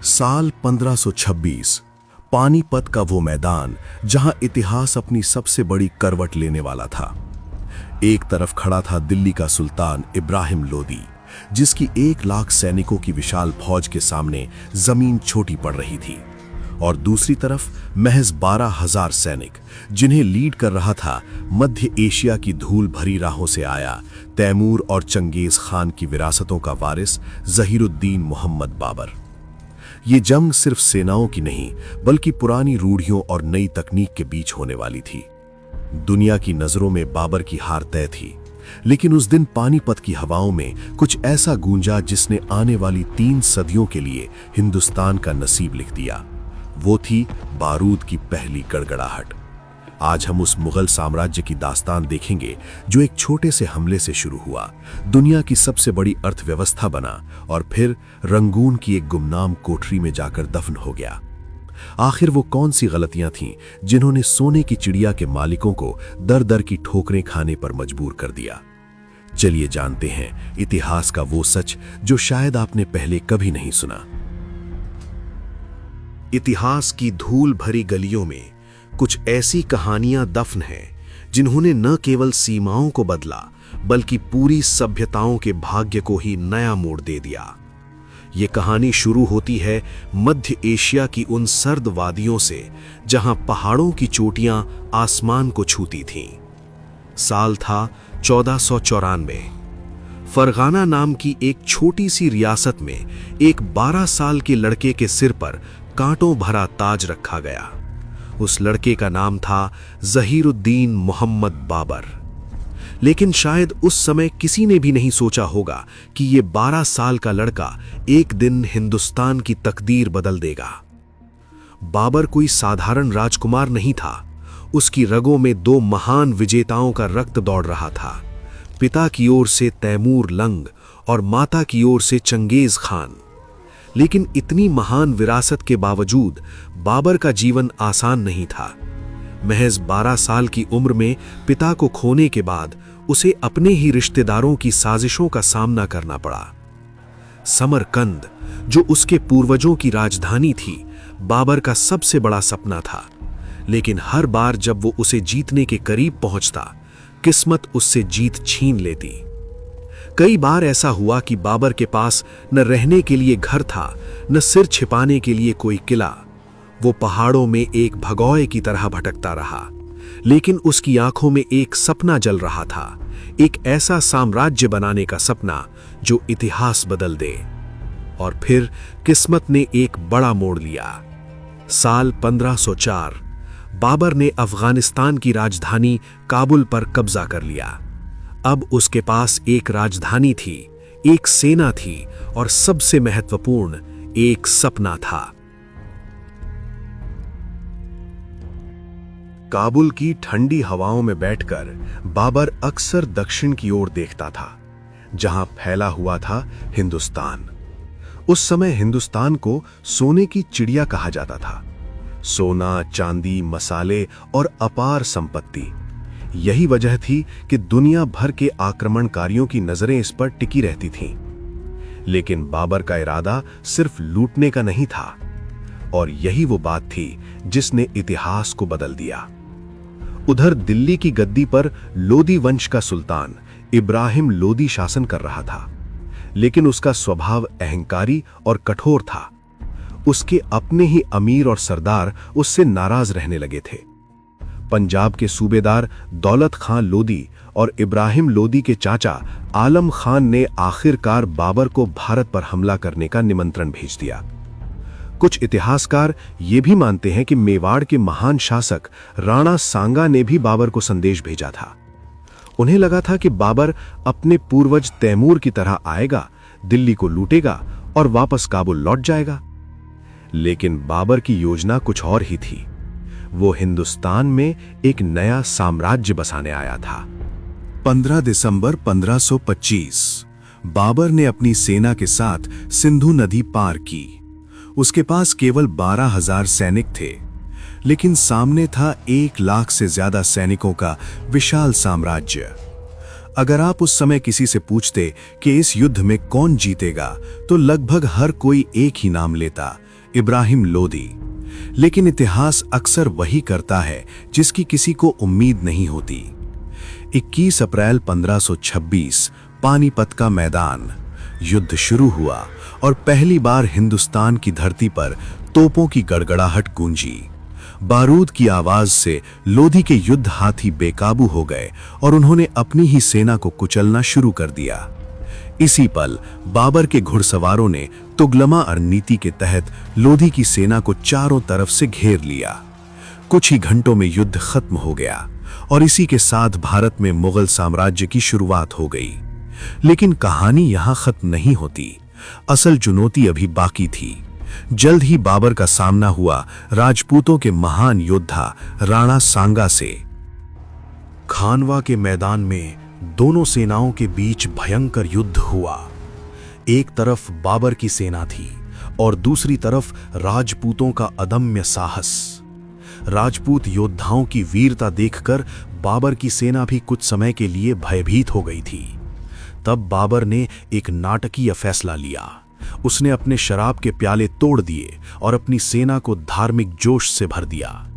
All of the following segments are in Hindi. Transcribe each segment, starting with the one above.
साल 1526, पानीपत का वो मैदान जहां इतिहास अपनी सबसे बड़ी करवट लेने वाला था। एक तरफ खड़ा था दिल्ली का सुल्तान इब्राहिम लोदी, जिसकी 1 लाख सैनिकों की विशाल फौज के सामने जमीन छोटी पड़ रही थी, और दूसरी तरफ महज 12,000 सैनिक, जिन्हें लीड कर रहा था मध्य एशिया की धूल भरी राहों से आया तैमूर और चंगेज खान की विरासतों का वारिस ज़हीरुद्दीन मोहम्मद बाबर। ये जंग सिर्फ सेनाओं की नहीं, बल्कि पुरानी रूढ़ियों और नई तकनीक के बीच होने वाली थी। दुनिया की नजरों में बाबर की हार तय थी, लेकिन उस दिन पानीपत की हवाओं में कुछ ऐसा गूंजा जिसने आने वाली 3 सदियों के लिए हिंदुस्तान का नसीब लिख दिया। वो थी बारूद की पहली गड़गड़ाहट। आज हम उस मुगल साम्राज्य की दास्तान देखेंगे जो एक छोटे से हमले से शुरू हुआ, दुनिया की सबसे बड़ी अर्थव्यवस्था बना और फिर रंगून की एक गुमनाम कोठरी में जाकर दफन हो गया। आखिर वो कौन सी गलतियां थीं जिन्होंने सोने की चिड़िया के मालिकों को दर दर की ठोकरें खाने पर मजबूर कर दिया? चलिए जानते हैं इतिहास का वो सच जो शायद आपने पहले कभी नहीं सुना। इतिहास की धूल भरी गलियों में कुछ ऐसी कहानियां दफन हैं जिन्होंने न केवल सीमाओं को बदला, बल्कि पूरी सभ्यताओं के भाग्य को ही नया मोड़ दे दिया। ये कहानी शुरू होती है मध्य एशिया की उन सर्द वादियों से जहां पहाड़ों की चोटियां आसमान को छूती थीं। साल था 1494। फरगाना नाम की एक छोटी सी रियासत में एक 12 साल के लड़के के सिर पर कांटों भरा ताज रखा गया। उस लड़के का नाम था ज़हीरुद्दीन मोहम्मद बाबर। लेकिन शायद उस समय किसी ने भी नहीं सोचा होगा कि ये 12 साल का लड़का एक दिन हिंदुस्तान की तकदीर बदल देगा। बाबर कोई साधारण राजकुमार नहीं था। उसकी रगों में 2 महान विजेताओं का रक्त दौड़ रहा था, पिता की ओर से तैमूर लंग और माता की ओर से चंगेज खान। लेकिन इतनी महान विरासत के बावजूद बाबर का जीवन आसान नहीं था। महज 12 साल की उम्र में पिता को खोने के बाद उसे अपने ही रिश्तेदारों की साजिशों का सामना करना पड़ा। समरकंद, जो उसके पूर्वजों की राजधानी थी, बाबर का सबसे बड़ा सपना था। लेकिन हर बार जब वो उसे जीतने के करीब पहुंचता, किस्मत उससे जीत छीन लेती। कई बार ऐसा हुआ कि बाबर के पास न रहने के लिए घर था, न सिर छिपाने के लिए कोई किला। वो पहाड़ों में एक भगौए की तरह भटकता रहा, लेकिन उसकी आंखों में एक सपना जल रहा था, एक ऐसा साम्राज्य बनाने का सपना जो इतिहास बदल दे। और फिर किस्मत ने एक बड़ा मोड़ लिया। साल 1504, बाबर ने अफगानिस्तान की राजधानी काबुल पर कब्जा कर लिया। अब उसके पास एक राजधानी थी, एक सेना थी और सबसे महत्वपूर्ण, एक सपना था। काबुल की ठंडी हवाओं में बैठकर बाबर अक्सर दक्षिण की ओर देखता था, जहां फैला हुआ था हिंदुस्तान। उस समय हिंदुस्तान को सोने की चिड़िया कहा जाता था। सोना, चांदी, मसाले और अपार संपत्ति। यही वजह थी कि दुनिया भर के आक्रमणकारियों की नजरें इस पर टिकी रहती थीं। लेकिन बाबर का इरादा सिर्फ लूटने का नहीं था, और यही वो बात थी जिसने इतिहास को बदल दिया। उधर दिल्ली की गद्दी पर लोदी वंश का सुल्तान इब्राहिम लोदी शासन कर रहा था, लेकिन उसका स्वभाव अहंकारी और कठोर था। उसके अपने ही अमीर और सरदार उससे नाराज रहने लगे थे। पंजाब के सूबेदार दौलत खान लोदी और इब्राहिम लोदी के चाचा आलम खान ने आखिरकार बाबर को भारत पर हमला करने का निमंत्रण भेज दिया। कुछ इतिहासकार ये भी मानते हैं कि मेवाड़ के महान शासक राणा सांगा ने भी बाबर को संदेश भेजा था। उन्हें लगा था कि बाबर अपने पूर्वज तैमूर की तरह आएगा, दिल्ली को लूटेगा और वापस काबुल लौट जाएगा। लेकिन बाबर की योजना कुछ और ही थी। वो हिंदुस्तान में एक नया साम्राज्य बसाने आया था। 15 दिसंबर 1525, बाबर ने अपनी सेना के साथ सिंधु नदी पार की। उसके पास केवल 12,000 सैनिक थे, लेकिन सामने था 1 लाख से ज्यादा सैनिकों का विशाल साम्राज्य। अगर आप उस समय किसी से पूछते कि इस युद्ध में कौन जीतेगा, तो लगभग हर कोई एक ही नाम लेता, इब्राहिम लोदी। लेकिन इतिहास अक्सर वही करता है जिसकी किसी को उम्मीद नहीं होती। 21 अप्रैल 1526 पानीपत का मैदान, युद्ध शुरू हुआ और पहली बार हिंदुस्तान की धरती पर तोपों की गड़गड़ाहट गूंजी। बारूद की आवाज से लोधी के युद्ध हाथी बेकाबू हो गए और उन्होंने अपनी ही सेना को कुचलना शुरू कर दिया। इसी पल बाबर के घुड़सवारों ने तुगलमा रणनीति के तहत लोधी की सेना को चारों तरफ से घेर लिया। कुछ ही घंटों में युद्ध खत्म हो गया और इसी के साथ भारत में मुगल साम्राज्य की शुरुआत हो गई। लेकिन कहानी यहां खत्म नहीं होती। असल चुनौती अभी बाकी थी। जल्द ही बाबर का सामना हुआ राजपूतों के महान योद्धा राणा सांगा से। खानवा के मैदान में दोनों सेनाओं के बीच भयंकर युद्ध हुआ। एक तरफ बाबर की सेना थी और दूसरी तरफ राजपूतों का अदम्य साहस। राजपूत योद्धाओं की वीरता देखकर बाबर की सेना भी कुछ समय के लिए भयभीत हो गई थी। तब बाबर ने एक नाटकीय फैसला लिया। उसने अपने शराब के प्याले तोड़ दिए और अपनी सेना को धार्मिक जोश से भर दिया।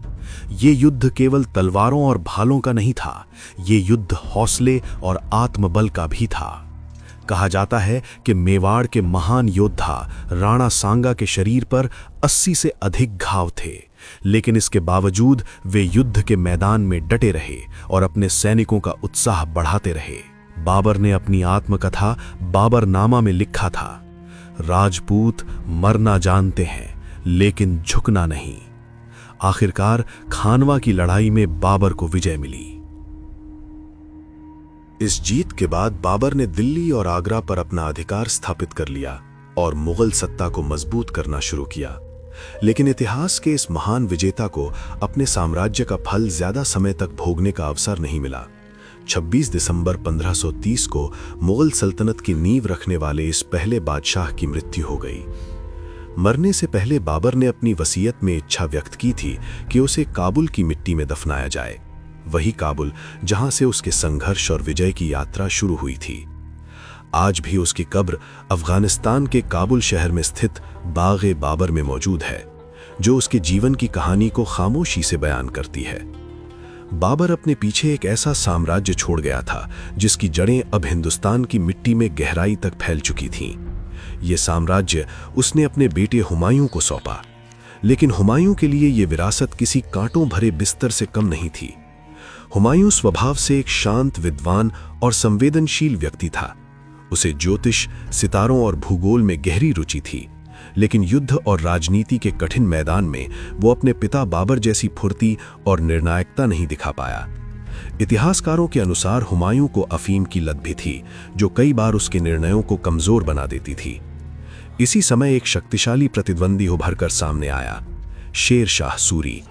ये युद्ध केवल तलवारों और भालों का नहीं था, ये युद्ध हौसले और आत्मबल का भी था। कहा जाता है कि मेवाड़ के महान योद्धा राणा सांगा के शरीर पर 80 से अधिक घाव थे, लेकिन इसके बावजूद वे युद्ध के मैदान में डटे रहे और अपने सैनिकों का उत्साह बढ़ाते रहे। बाबर ने अपनी आत्मकथा बाबरनामा में लिखा था, राजपूत मरना जानते हैं लेकिन झुकना नहीं। आखिरकार खानवा की लड़ाई में बाबर को विजय मिली। इस जीत के बाद बाबर ने दिल्ली और आगरा पर अपना अधिकार स्थापित कर लिया और मुगल सत्ता को मजबूत करना शुरू किया। लेकिन इतिहास के इस महान विजेता को अपने साम्राज्य का फल ज्यादा समय तक भोगने का अवसर नहीं मिला। 26 दिसंबर 1530 को मुगल सल्तनत की नींव रखने वाले इस पहले बादशाह की मृत्यु हो गई। मरने से पहले बाबर ने अपनी वसीयत में इच्छा व्यक्त की थी कि उसे काबुल की मिट्टी में दफनाया जाए, वही काबुल जहां से उसके संघर्ष और विजय की यात्रा शुरू हुई थी। आज भी उसकी कब्र अफगानिस्तान के काबुल शहर में स्थित बाग-ए बाबर में मौजूद है, जो उसके जीवन की कहानी को खामोशी से बयान करती है। बाबर अपने पीछे एक ऐसा साम्राज्य छोड़ गया था जिसकी जड़ें अब हिंदुस्तान की मिट्टी में गहराई तक फैल चुकी थीं। ये साम्राज्य उसने अपने बेटे हुमायूं को सौंपा, लेकिन हुमायूं के लिए ये विरासत किसी कांटों भरे बिस्तर से कम नहीं थी। हुमायूं स्वभाव से एक शांत, विद्वान और संवेदनशील व्यक्ति था। उसे ज्योतिष, सितारों और भूगोल में गहरी रुचि थी, लेकिन युद्ध और राजनीति के कठिन मैदान में वो अपने पिता बाबर जैसी फुर्ती और निर्णायकता नहीं दिखा पाया। इतिहासकारों के अनुसार हुमायूं को अफीम की लत भी थी, जो कई बार उसके निर्णयों को कमजोर बना देती थी। इसी समय एक शक्तिशाली प्रतिद्वंदी उभरकर सामने आया, शेर शाह सूरी।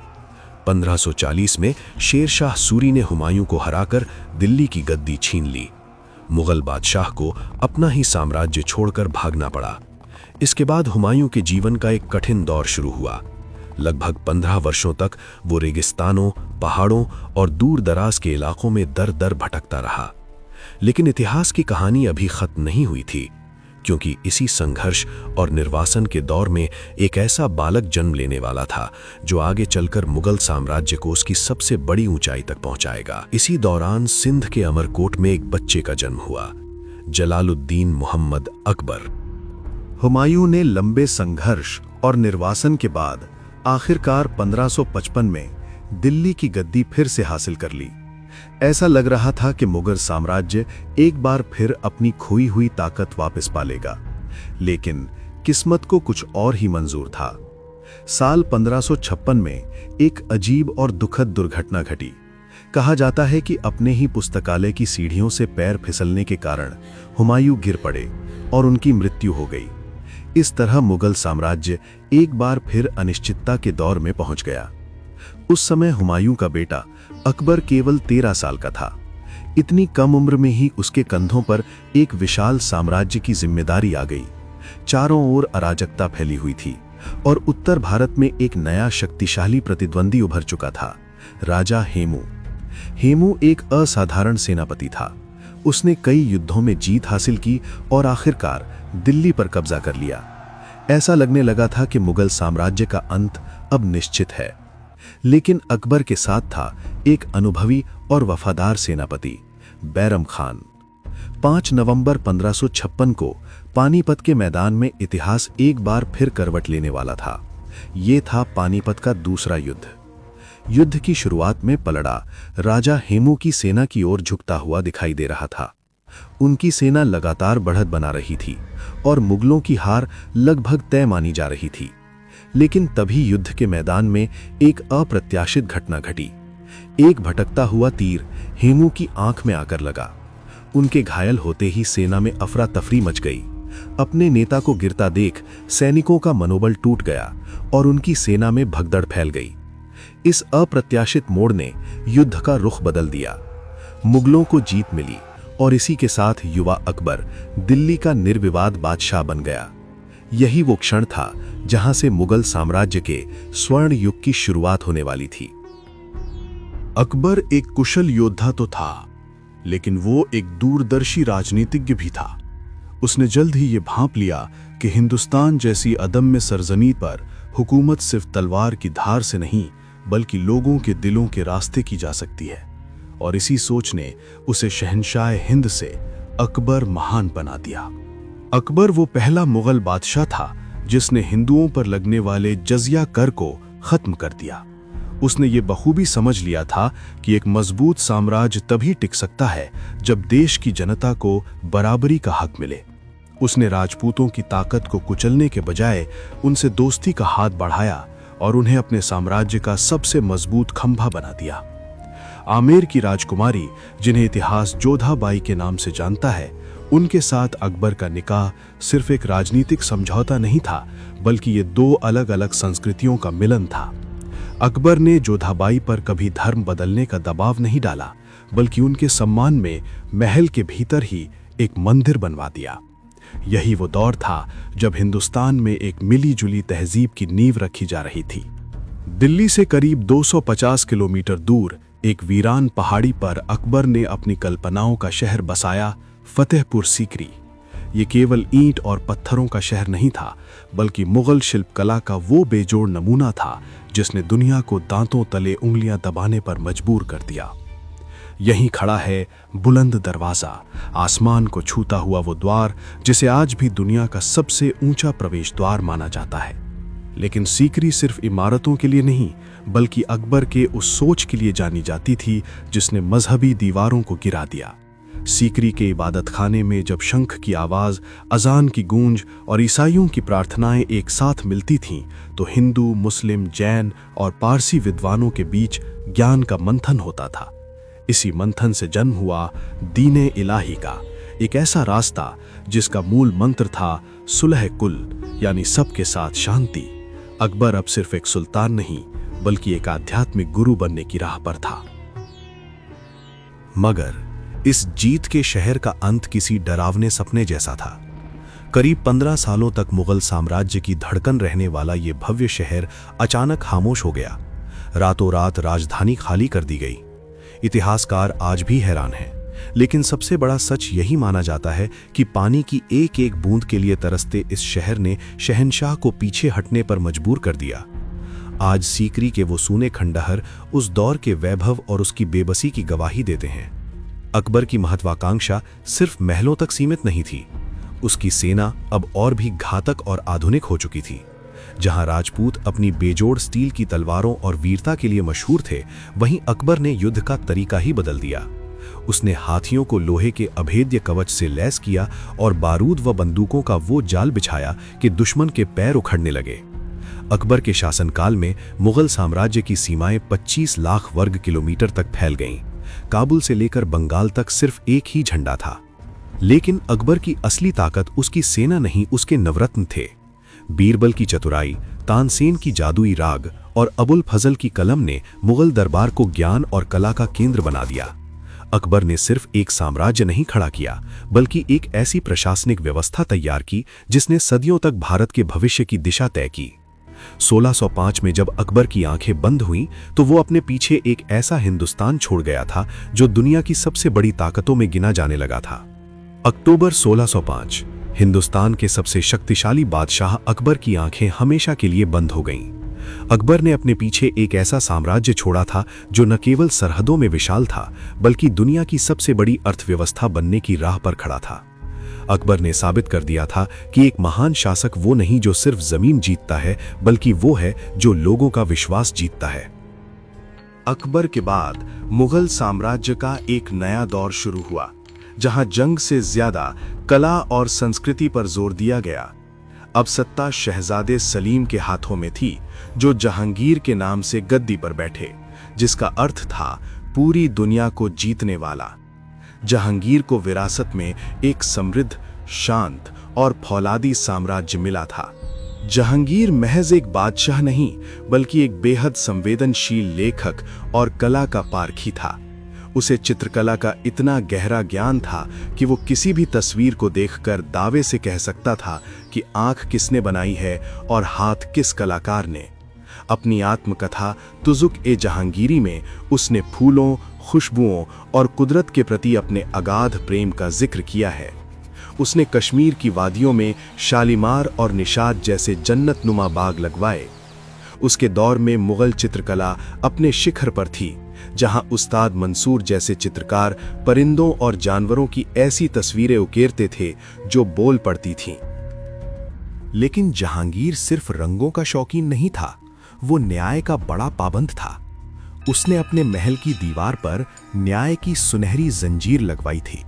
1540 में शेर शाह सूरी ने हुमायूं को हराकर दिल्ली की गद्दी छीन ली। मुगल बादशाह को अपना ही साम्राज्य छोड़कर भागना पड़ा। इसके बाद हुमायूं के जीवन का एक कठिन दौर शुरू हुआ। लगभग 15 वर्षों तक वो रेगिस्तानों, पहाड़ों और दूर दराज के इलाकों में दर दर भटकता रहा। लेकिन इतिहास की कहानी अभी खत्म नहीं हुई थी, क्योंकि इसी संघर्ष और निर्वासन के दौर में एक ऐसा बालक जन्म लेने वाला था जो आगे चलकर मुगल साम्राज्य को उसकी सबसे बड़ी ऊंचाई तक पहुंचाएगा। इसी दौरान सिंध के अमरकोट में एक बच्चे का जन्म हुआ, जलालुद्दीन मोहम्मद अकबर। हुमायूं ने लंबे संघर्ष और निर्वासन के बाद आखिरकार 1555 में दिल्ली की गद्दी फिर से हासिल कर ली। ऐसा लग रहा था कि मुगल साम्राज्य एक बार फिर अपनी खोई हुई ताकत वापस पा लेगा, लेकिन किस्मत को कुछ और ही मंजूर था। साल 1556 में एक अजीब और दुखद दुर्घटना घटी। कहा जाता है कि अपने ही पुस्तकालय की सीढ़ियों से पैर फिसलने के कारण हुमायूं गिर पड़े और उनकी मृत्यु हो गई। इस तरह मुगल साम्राज्य एक बार फिर अनिश्चितता के दौर में पहुंच गया। उस समय हुमायूं का बेटा अकबर केवल 13 साल का था। इतनी कम उम्र में ही उसके कंधों पर एक विशाल साम्राज्य की जिम्मेदारी आ गई। चारों ओर अराजकता फैली हुई थी और उत्तर भारत में एक नया शक्तिशाली प्रतिद्वंदी उभर चुका था, राजा हेमू। हेमू एक असाधारण सेनापति था। उसने कई युद्धों में जीत हासिल की और आखिरकार दिल्ली पर कब्जा कर लिया। ऐसा लगने लगा था कि मुगल साम्राज्य का अंत अब निश्चित है। लेकिन अकबर के साथ था एक अनुभवी और वफादार सेनापति, बैरम खान। 5 नवंबर 1556 को पानीपत के मैदान में इतिहास एक बार फिर करवट लेने वाला था। ये था पानीपत का दूसरा युद्ध। युद्ध की शुरुआत में पलड़ा राजा हेमू की सेना की ओर झुकता हुआ दिखाई दे रहा था। उनकी सेना लगातार बढ़त बना रही थी और मुगलों की हार लगभग तय मानी जा रही थी। लेकिन तभी युद्ध के मैदान में एक अप्रत्याशित घटना घटी। एक भटकता हुआ तीर हेमू की आंख में आकर लगा। उनके घायल होते ही सेना में अफरा तफरी मच गई। अपने नेता को गिरता देख सैनिकों का मनोबल टूट गया और उनकी सेना में भगदड़ फैल गई। इस अप्रत्याशित मोड़ ने युद्ध का रुख बदल दिया। मुगलों को जीत मिली और इसी के साथ युवा अकबर दिल्ली का निर्विवाद बादशाह बन गया। यही वो क्षण था जहां से मुगल साम्राज्य के स्वर्ण युग की शुरुआत होने वाली थी। अकबर एक कुशल योद्धा तो था, लेकिन वो एक दूरदर्शी राजनीतिज्ञ भी था। उसने जल्द ही ये भांप लिया कि हिंदुस्तान जैसी अदम्य सरजमी पर हुकूमत सिर्फ तलवार की धार से नहीं बल्कि लोगों के दिलों के रास्ते की जा सकती है, और इसी सोच ने उसे शहंशाह हिंद से अकबर महान बना दिया। अकबर वो पहला मुगल बादशाह था जिसने हिंदुओं पर लगने वाले जजिया कर को खत्म कर दिया। उसने ये बखूबी समझ लिया था कि एक मजबूत साम्राज्य तभी टिक सकता है जब देश की जनता को बराबरी का हक मिले। उसने राजपूतों की ताकत को कुचलने के बजाय उनसे दोस्ती का हाथ बढ़ाया और उन्हें अपने साम्राज्य का सबसे मजबूत खंभा बना दिया। आमेर की राजकुमारी, जिन्हें इतिहास जोधाबाई के नाम से जानता है, उनके साथ अकबर का निकाह सिर्फ एक राजनीतिक समझौता नहीं था, बल्कि ये 2 अलग अलग संस्कृतियों का मिलन था। अकबर ने जोधाबाई पर कभी धर्म बदलने का दबाव नहीं डाला, बल्कि उनके सम्मान में महल के भीतर ही एक मंदिर बनवा दिया। यही वो दौर था जब हिंदुस्तान में एक मिली जुली तहजीब की नींव रखी जा रही थी। दिल्ली से करीब 250 किलोमीटर दूर एक वीरान पहाड़ी पर अकबर ने अपनी कल्पनाओं का शहर बसाया, फतेहपुर सीकरी। ये केवल ईंट और पत्थरों का शहर नहीं था, बल्कि मुगल शिल्पकला का वो बेजोड़ नमूना था जिसने दुनिया को दांतों तले उंगलियां दबाने पर मजबूर कर दिया। यहीं खड़ा है बुलंद दरवाजा, आसमान को छूता हुआ वो द्वार जिसे आज भी दुनिया का सबसे ऊंचा प्रवेश द्वार माना जाता है। लेकिन सीकरी सिर्फ इमारतों के लिए नहीं, बल्कि अकबर के उस सोच के लिए जानी जाती थी जिसने मजहबी दीवारों को गिरा दिया। सीकरी के इबादत खाने में जब शंख की आवाज, अजान की गूंज और ईसाइयों की प्रार्थनाएं एक साथ मिलती थीं, तो हिंदू, मुस्लिम, जैन और पारसी विद्वानों के बीच ज्ञान का मंथन होता था। इसी मंथन से जन्म हुआ दीने इलाही का, एक ऐसा रास्ता जिसका मूल मंत्र था सुलह कुल, यानी सबके साथ शांति। अकबर अब सिर्फ एक सुल्तान नहीं, बल्कि एक आध्यात्मिक गुरु बनने की राह पर था। मगर इस जीत के शहर का अंत किसी डरावने सपने जैसा था। करीब 15 सालों तक मुगल साम्राज्य की धड़कन रहने वाला ये भव्य शहर अचानक खामोश हो गया। रातों रात राजधानी खाली कर दी गई। इतिहासकार आज भी हैरान हैं, लेकिन सबसे बड़ा सच यही माना जाता है कि पानी की एक एक बूंद के लिए तरसते इस शहर ने शहंशाह को पीछे हटने पर मजबूर कर दिया। आज सीकरी के वो सूने खंडहर उस दौर के वैभव और उसकी बेबसी की गवाही देते हैं। अकबर की महत्वाकांक्षा सिर्फ महलों तक सीमित नहीं थी, उसकी सेना अब और भी घातक और आधुनिक हो चुकी थी। जहां राजपूत अपनी बेजोड़ स्टील की तलवारों और वीरता के लिए मशहूर थे, वहीं अकबर ने युद्ध का तरीका ही बदल दिया। उसने हाथियों को लोहे के अभेद्य कवच से लैस किया और बारूद व बंदूकों का वो जाल बिछाया कि दुश्मन के पैर उखड़ने लगे। अकबर के शासनकाल में मुगल साम्राज्य की सीमाएं 25 लाख वर्ग किलोमीटर तक फैल गईं। काबुल से लेकर बंगाल तक सिर्फ एक ही झंडा था। लेकिन अकबर की असली ताकत उसकी सेना नहीं, उसके नवरत्न थे। बीरबल की चतुराई, तानसेन की जादुई राग और अबुल फजल की कलम ने मुगल दरबार को ज्ञान और कला का केंद्र बना दिया। अकबर ने सिर्फ एक साम्राज्य नहीं खड़ा किया, बल्कि एक ऐसी प्रशासनिक व्यवस्था तैयार की जिसने सदियों तक भारत के भविष्य की दिशा तय की। 1605 में जब अकबर की आंखें बंद हुईं, तो वो अपने पीछे एक ऐसा हिंदुस्तान छोड़ गया था जो दुनिया की सबसे बड़ी ताकतों में गिना जाने लगा था। अक्टूबर 1605, हिंदुस्तान के सबसे शक्तिशाली बादशाह अकबर की आंखें हमेशा के लिए बंद हो गईं। अकबर ने अपने पीछे एक ऐसा साम्राज्य छोड़ा था जो न केवल सरहदों में विशाल था, बल्कि दुनिया की सबसे बड़ी अर्थव्यवस्था बनने की राह पर खड़ा था। अकबर ने साबित कर दिया था कि एक महान शासक वो नहीं जो सिर्फ जमीन जीतता है, बल्कि वो है जो लोगों का विश्वास जीतता है। अकबर के बाद मुगल साम्राज्य का एक नया दौर शुरू हुआ, जहां जंग से ज्यादा कला और संस्कृति पर जोर दिया गया। अब सत्ता शहजादे सलीम के हाथों में थी, जो जहांगीर के नाम से गद्दी पर बैठे, जिसका अर्थ था पूरी दुनिया को जीतने वाला। जहांगीर को विरासत में एक समृद्ध, शांत और फौलादी साम्राज्य मिला था। जहांगीर महज एक बादशाह नहीं, बल्कि एक बेहद संवेदनशील लेखक और कला का पारखी था। उसे चित्रकला का इतना गहरा ज्ञान था कि वो किसी भी तस्वीर को देखकर दावे से कह सकता था कि आंख किसने बनाई है और हाथ किस कलाकार ने। अपनी आत्मकथा तुज़ुक-ए-जहांगीरी में उसने फूलों, खुशबुओं और कुदरत के प्रति अपने अगाध प्रेम का जिक्र किया है। उसने कश्मीर की वादियों में शालीमार और निशात जैसे जन्नतनुमा बाग लगवाए। उसके दौर में मुगल चित्रकला अपने शिखर पर थी, जहां उस्ताद मंसूर जैसे चित्रकार परिंदों और जानवरों की ऐसी तस्वीरें उकेरते थे जो बोल पड़ती थीं। लेकिन जहांगीर सिर्फ रंगों का शौकीन नहीं था, वो न्याय का बड़ा पाबंद था। उसने अपने महल की दीवार पर न्याय की सुनहरी जंजीर लगवाई थी।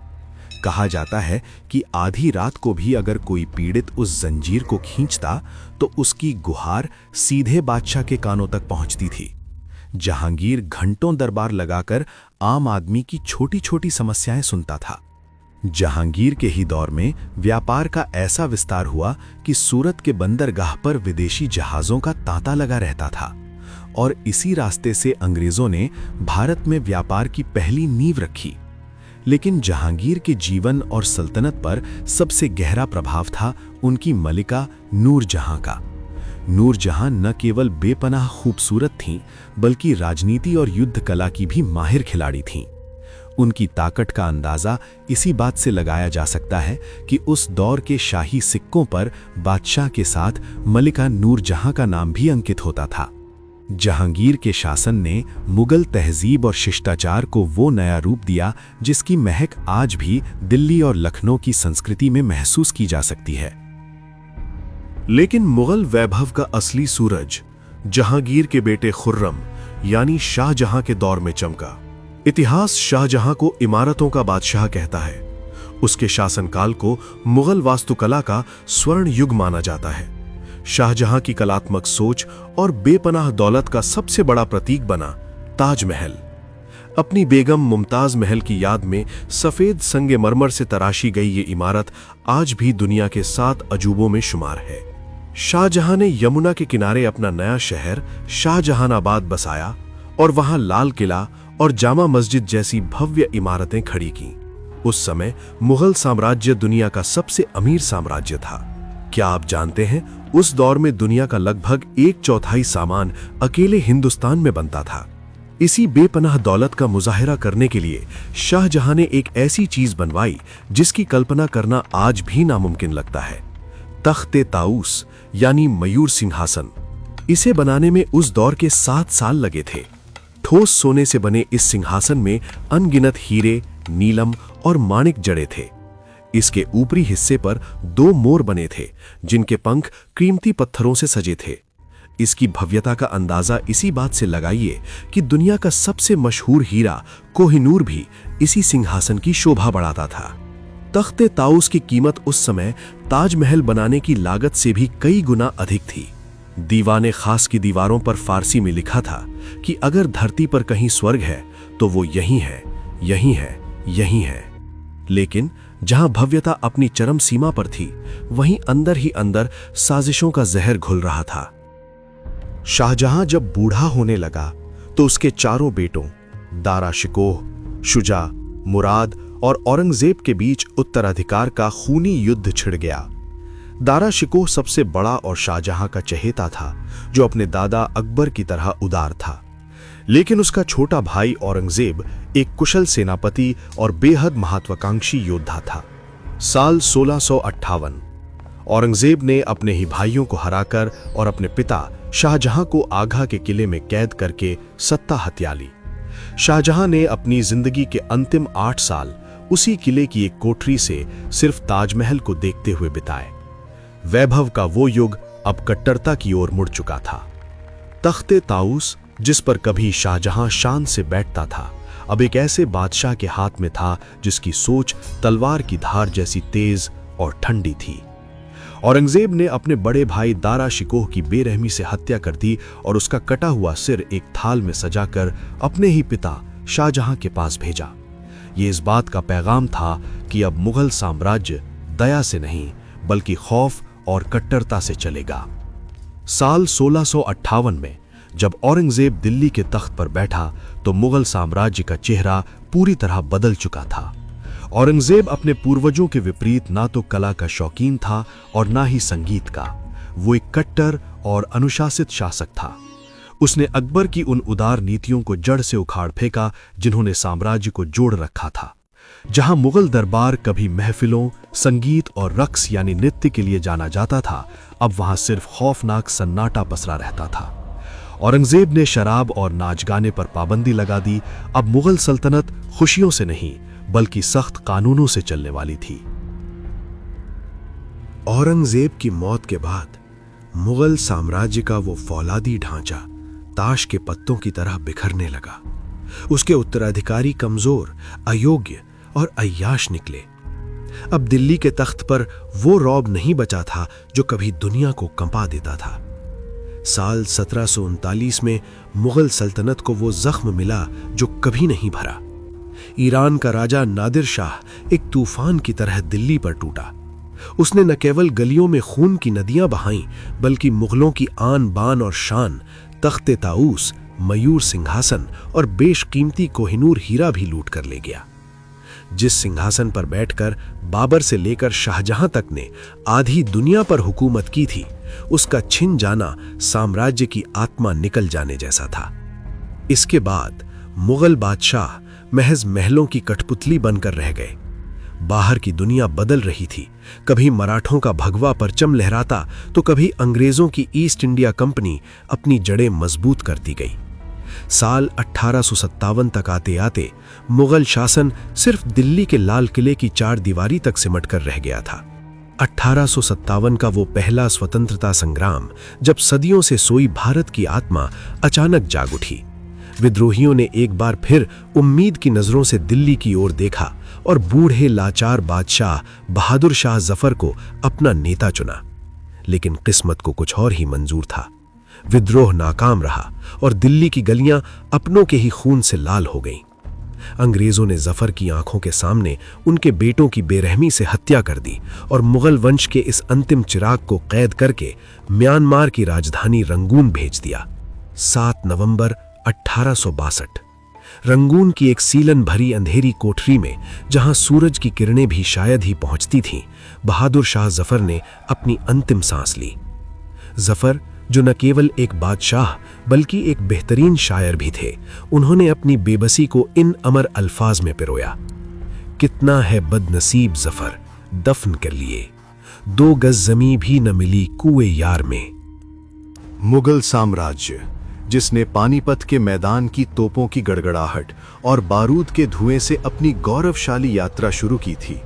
कहा जाता है कि आधी रात को भी अगर कोई पीड़ित उस जंजीर को खींचता तो उसकी गुहार सीधे बादशाह के कानों तक पहुंचती थी। जहांगीर घंटों दरबार लगाकर आम आदमी की छोटी छोटी समस्याएं सुनता था। जहांगीर के ही दौर में व्यापार का ऐसा विस्तार हुआ कि सूरत के बंदरगाह पर विदेशी जहाजों का तांता लगा रहता था, और इसी रास्ते से अंग्रेजों ने भारत में व्यापार की पहली नींव रखी। लेकिन जहांगीर के जीवन और सल्तनत पर सबसे गहरा प्रभाव था उनकी मलिका नूरजहां का। नूरजहां न केवल बेपनाह खूबसूरत थीं, बल्कि राजनीति और युद्ध कला की भी माहिर खिलाड़ी थीं। उनकी ताकत का अंदाजा इसी बात से लगाया जा सकता है कि उस दौर के शाही सिक्कों पर बादशाह के साथ मलिका नूरजहां का नाम भी अंकित होता था। जहांगीर के शासन ने मुगल तहजीब और शिष्टाचार को वो नया रूप दिया जिसकी महक आज भी दिल्ली और लखनऊ की संस्कृति में महसूस की जा सकती है। लेकिन मुगल वैभव का असली सूरज जहांगीर के बेटे खुर्रम यानी शाहजहां के दौर में चमका। इतिहास शाहजहां को इमारतों का बादशाह कहता है। उसके शासनकाल को मुगल वास्तुकला का स्वर्ण युग माना जाता है। शाहजहां की कलात्मक सोच और बेपनाह दौलत का सबसे बड़ा प्रतीक बना ताजमहल। अपनी बेगम मुमताज महल की याद में सफेद संगमरमर से तराशी गई ये इमारत आज भी दुनिया के 7 अजूबों में शुमार है। शाहजहां ने यमुना के किनारे अपना नया शहर शाहजहानाबाद बसाया और वहां लाल किला और जामा मस्जिद जैसी भव्य इमारतें खड़ी की। उस समय मुगल साम्राज्य दुनिया का सबसे अमीर साम्राज्य था। क्या आप जानते हैं, उस दौर में दुनिया का लगभग 1/4 सामान अकेले हिंदुस्तान में बनता था। इसी बेपनाह दौलत का मुजाहिरा करने के लिए शाहजहां ने एक ऐसी चीज बनवाई जिसकी कल्पना करना आज भी नामुमकिन लगता है। तख्त-ए-ताऊस यानी मयूर सिंहासन। इसे बनाने में उस दौर के 7 साल लगे थे। ठोस सोने से बने इस सिंहासन में अनगिनत हीरे, नीलम और माणिक जड़े थे। इसके ऊपरी हिस्से पर 2 मोर बने थे जिनके पंख कीमती पत्थरों से सजे थे। इसकी भव्यता का अंदाजा इसी बात से लगाइए कि दुनिया का सबसे मशहूर हीरा कोहिनूर भी इसी सिंहासन की शोभा बढ़ाता था। तख्त-ए-ताऊस की कीमत उस समय ताजमहल बनाने की लागत से भी कई गुना अधिक थी। दीवाने खास की दीवारों पर फारसी में लिखा था कि अगर धरती पर कहीं स्वर्ग है तो वो यही है, यही है, यही है। लेकिन जहां भव्यता अपनी चरम सीमा पर थी, वहीं अंदर ही अंदर साजिशों का जहर घुल रहा था। शाहजहां जब बूढ़ा होने लगा तो उसके चारों बेटों दारा शिकोह, शुजा, मुराद और औरंगजेब के बीच उत्तराधिकार का खूनी युद्ध छिड़ गया। दारा शिकोह सबसे बड़ा और शाहजहां का चहेता था, जो अपने दादा अकबर की तरह उदार था। लेकिन उसका छोटा भाई औरंगजेब एक कुशल सेनापति और बेहद महत्वाकांक्षी योद्धा था। साल 1658 औरंगजेब ने अपने ही भाइयों को हराकर और अपने पिता शाहजहां को आगरा के किले में कैद करके सत्ता हथिया ली। शाहजहां ने अपनी जिंदगी के अंतिम 8 साल उसी किले की एक कोठरी से सिर्फ ताजमहल को देखते हुए बिताए। वैभव का वो युग अब कट्टरता की ओर मुड़ चुका था। तख्ते ताऊस, जिस पर कभी शाहजहां शान से बैठता था, अब एक ऐसे बादशाह के हाथ में था जिसकी सोच तलवार की धार जैसी तेज और ठंडी थी। औरंगजेब ने अपने बड़े भाई दारा शिकोह की बेरहमी से हत्या कर दी और उसका कटा हुआ सिर एक थाल में सजाकर अपने ही पिता शाहजहां के पास भेजा। ये इस बात का पैगाम था कि अब मुगल साम्राज्य दया से नहीं बल्कि खौफ और कट्टरता से चलेगा। साल 1658 में जब औरंगजेब दिल्ली के तख्त पर बैठा तो मुगल साम्राज्य का चेहरा पूरी तरह बदल चुका था। औरंगजेब अपने पूर्वजों के विपरीत ना तो कला का शौकीन था और ना ही संगीत का। वो एक कट्टर और अनुशासित शासक था। उसने अकबर की उन उदार नीतियों को जड़ से उखाड़ फेंका जिन्होंने साम्राज्य को जोड़ रखा था। जहां मुगल दरबार कभी महफिलों, संगीत और रक्स यानी नृत्य के लिए जाना जाता था, अब वहां सिर्फ खौफनाक सन्नाटा पसरा रहता था। औरंगजेब ने शराब और नाच गाने पर पाबंदी लगा दी। अब मुगल सल्तनत खुशियों से नहीं बल्कि सख्त कानूनों से चलने वाली थी। औरंगजेब की मौत के बाद मुगल साम्राज्य का वो फौलादी ढांचा ताश के पत्तों की तरह बिखरने लगा। उसके उत्तराधिकारी कमजोर, अयोग्य और अय्याश निकले। अब दिल्ली के तख्त पर वो रौब नहीं बचा था जो कभी दुनिया को कंपा देता था। साल 1739 में मुगल सल्तनत को वो जख्म मिला जो कभी नहीं भरा। ईरान का राजा नादिर शाह एक तूफान की तरह दिल्ली पर टूटा। उसने न केवल गलियों में खून की नदियां बहाईं बल्कि मुगलों की आन बान और शान, तख्ते ताऊस, मयूर सिंहासन और बेशकीमती कोहिनूर हीरा भी लूट कर ले गया। जिस सिंहासन पर बैठकर बाबर से लेकर शाहजहां तक ने आधी दुनिया पर हुकूमत की थी, उसका छिन जाना साम्राज्य की आत्मा निकल जाने जैसा था। इसके बाद मुगल बादशाह महज महलों की कठपुतली बनकर रह गए। बाहर की दुनिया बदल रही थी। कभी मराठों का भगवा परचम लहराता तो कभी अंग्रेजों की ईस्ट इंडिया कंपनी अपनी जड़ें मजबूत करती गई। साल 1857 तक आते आते मुगल शासन सिर्फ दिल्ली के लाल किले की चार दीवारी तक सिमट कर रह गया था। 1857 का वो पहला स्वतंत्रता संग्राम, जब सदियों से सोई भारत की आत्मा अचानक जाग उठी। विद्रोहियों ने एक बार फिर उम्मीद की नजरों से दिल्ली की ओर देखा और बूढ़े लाचार बादशाह बहादुर शाह जफर को अपना नेता चुना। लेकिन किस्मत को कुछ और ही मंजूर था। विद्रोह नाकाम रहा और दिल्ली की गलियां अपनों के ही खून से लाल हो गईं। अंग्रेजों ने जफर की आंखों के सामने उनके बेटों की बेरहमी से हत्या कर दी और मुगल वंश के इस अंतिम चिराग को कैद करके म्यांमार की राजधानी रंगून भेज दिया। 7 नवंबर 1862 रंगून की एक सीलन भरी अंधेरी कोठरी में, जहां सूरज की किरणें भी शायद ही पहुंचती थीं, बहादुर शाह जफर ने अपनी अंतिम सांस ली। जफर, जो न केवल एक बादशाह बल्कि एक बेहतरीन शायर भी थे, उन्होंने अपनी बेबसी को इन अमर अल्फाज में पिरोया। कितना है बदनसीब जफर, दफन कर लिए, 2 गज जमी भी न मिली कुएं यार में। मुगल साम्राज्य, जिसने पानीपत के मैदान की तोपों की गड़गड़ाहट और बारूद के धुएं से अपनी गौरवशाली यात्रा शुरू की थी,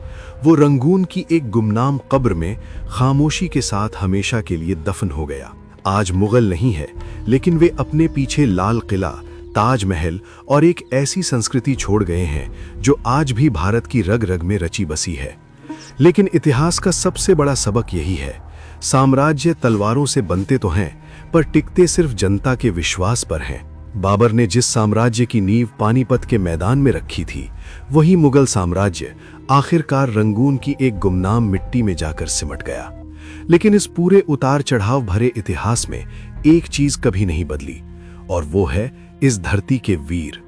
वो रंगून की एक गुमनाम कब्र में खामोशी के साथ हमेशा के लिए दफन हो गया। आज मुगल नहीं है, लेकिन वे अपने पीछे लाल किला, ताजमहल और एक ऐसी संस्कृति छोड़ गए हैं जो आज भी भारत की रग रग में रची बसी है। लेकिन इतिहास का सबसे बड़ा सबक यही है, साम्राज्य तलवारों से बनते तो हैं, पर टिकते सिर्फ जनता के विश्वास पर हैं। बाबर ने जिस साम्राज्य की नींव पानीपत के मैदान में रखी थी, वही मुगल साम्राज्य आखिरकार रंगून की एक गुमनाम मिट्टी में जाकर सिमट गया। लेकिन इस पूरे उतार चढ़ाव भरे इतिहास में एक चीज कभी नहीं बदली, और वो है इस धरती के वीर।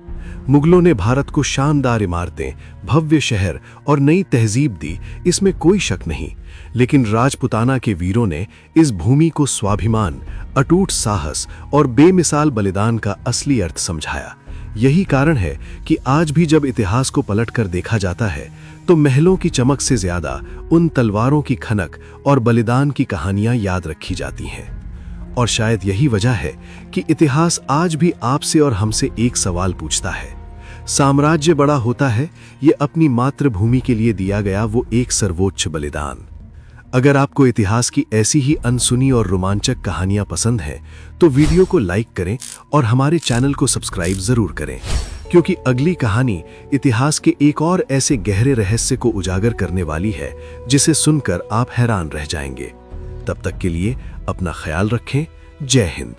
मुगलों ने भारत को शानदार इमारतें, भव्य शहर और नई तहजीब दी, इसमें कोई शक नहीं। लेकिन राजपुताना के वीरों ने इस भूमि को स्वाभिमान, अटूट साहस और बेमिसाल बलिदान का असली अर्थ समझाया। यही कारण है कि आज भी जब इतिहास को पलटकर देखा जाता है तो महलों की चमक से ज्यादा उन तलवारों की खनक और बलिदान की कहानियां याद रखी जाती हैं। और शायद यही वजह है कि इतिहास आज भी आपसे और हमसे एक सवाल पूछता है। साम्राज्य बड़ा होता है ये अपनी मातृभूमि के लिए दिया गया वो एक सर्वोच्च बलिदान। अगर आपको इतिहास की ऐसी ही अनसुनी और रोमांचक कहानियां पसंद हैं तो वीडियो को लाइक करें और हमारे चैनल को सब्सक्राइब जरूर करें, क्योंकि अगली कहानी इतिहास के एक और ऐसे गहरे रहस्य को उजागर करने वाली है जिसे सुनकर आप हैरान रह जाएंगे। तब तक के लिए अपना ख्याल रखें। जय हिंद।